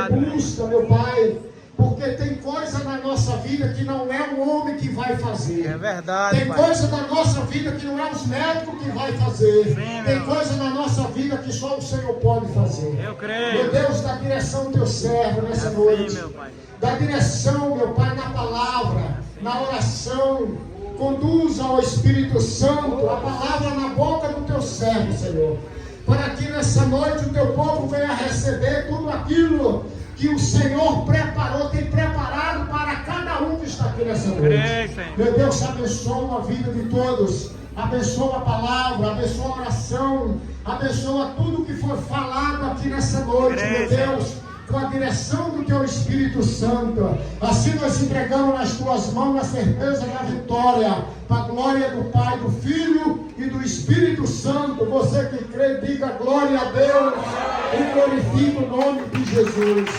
busca, meu Pai. Porque tem coisa na nossa vida que não é o homem que vai fazer. É verdade, Tem Pai. coisa na nossa vida que não é os médicos que vai fazer. Sim, Tem meu. coisa na nossa vida que só o Senhor pode fazer. Eu creio. Meu Deus, dá direção ao teu servo nessa Assim, noite. meu Pai. Dá direção, meu Pai, na palavra, na oração. Conduza ao Espírito Santo a palavra na boca do teu servo, Senhor. Para que nessa noite o teu povo venha receber tudo aquilo que o Senhor preparou, tem preparado para cada um que está aqui nessa noite. Creio, Senhor. Meu Deus, abençoa a vida de todos. Abençoa a palavra, abençoa a oração, abençoa tudo que for falado aqui nessa noite, meu Deus, com a direção do teu Espírito Santo. Assim nós entregamos nas tuas mãos a certeza da vitória, para a glória do Pai, do Filho e do Espírito Santo. Você que crê, diga glória a Deus e glorifique o nome de Jesus.